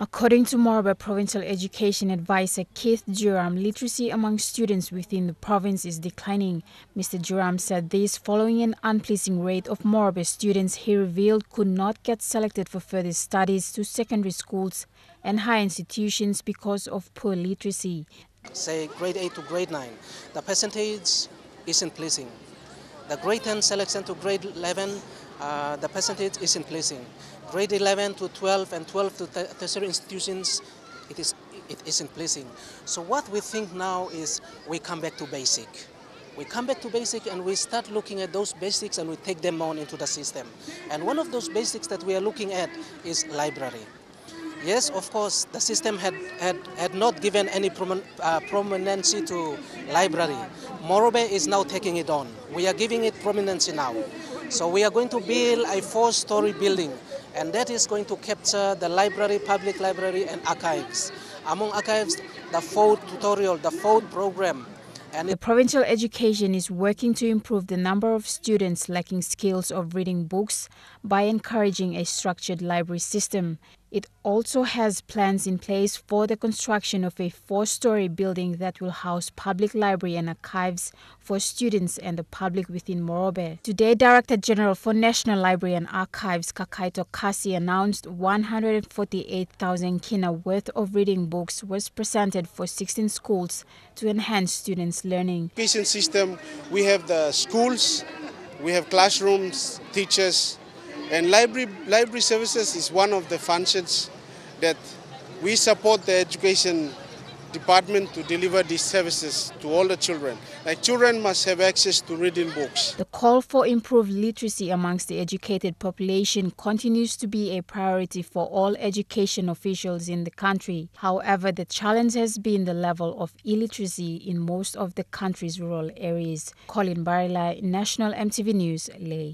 According to Morobe Provincial Education Advisor Keith Jiram, literacy among students within the province is declining. Mr. Jiram said this following an unpleasing rate of Morobe students he revealed could not get selected for further studies to secondary schools and higher institutions because of poor literacy. Say grade 8 to grade 9, the percentage isn't pleasing. The grade 10 selection to grade 11, the percentage isn't pleasing. Grade 11 to 12 and 12 to tertiary institutions, it isn't pleasing. So what we think now is we come back to basic. We come back to basic and we start looking at those basics and we take them on into the system. And one of those basics that we are looking at is library. Yes, of course, the system had not given any prominence to library. Morobe is now taking it on. We are giving it prominence now. So we are going to build a 4-story building, and that is going to capture the library, public library, and archives. Among archives, the Ford tutorial, the Ford program. The provincial education is working to improve the number of students lacking skills of reading books by encouraging a structured library system. It also has plans in place for the construction of a 4-story building that will house public library and archives for students and the public within Morobe. Today, Director General for National Library and Archives, Kakaito Kasi, announced 148,000 kina worth of reading books was presented for 16 schools to enhance students' learning. Education system, we have the schools, we have classrooms, teachers, and library services is one of the functions that we support the education department to deliver these services to all the children. Like, children must have access to reading books. The call for improved literacy amongst the educated population continues to be a priority for all education officials in the country. However, the challenge has been the level of illiteracy in most of the country's rural areas. Colin Barila, National EMTV News, Leh.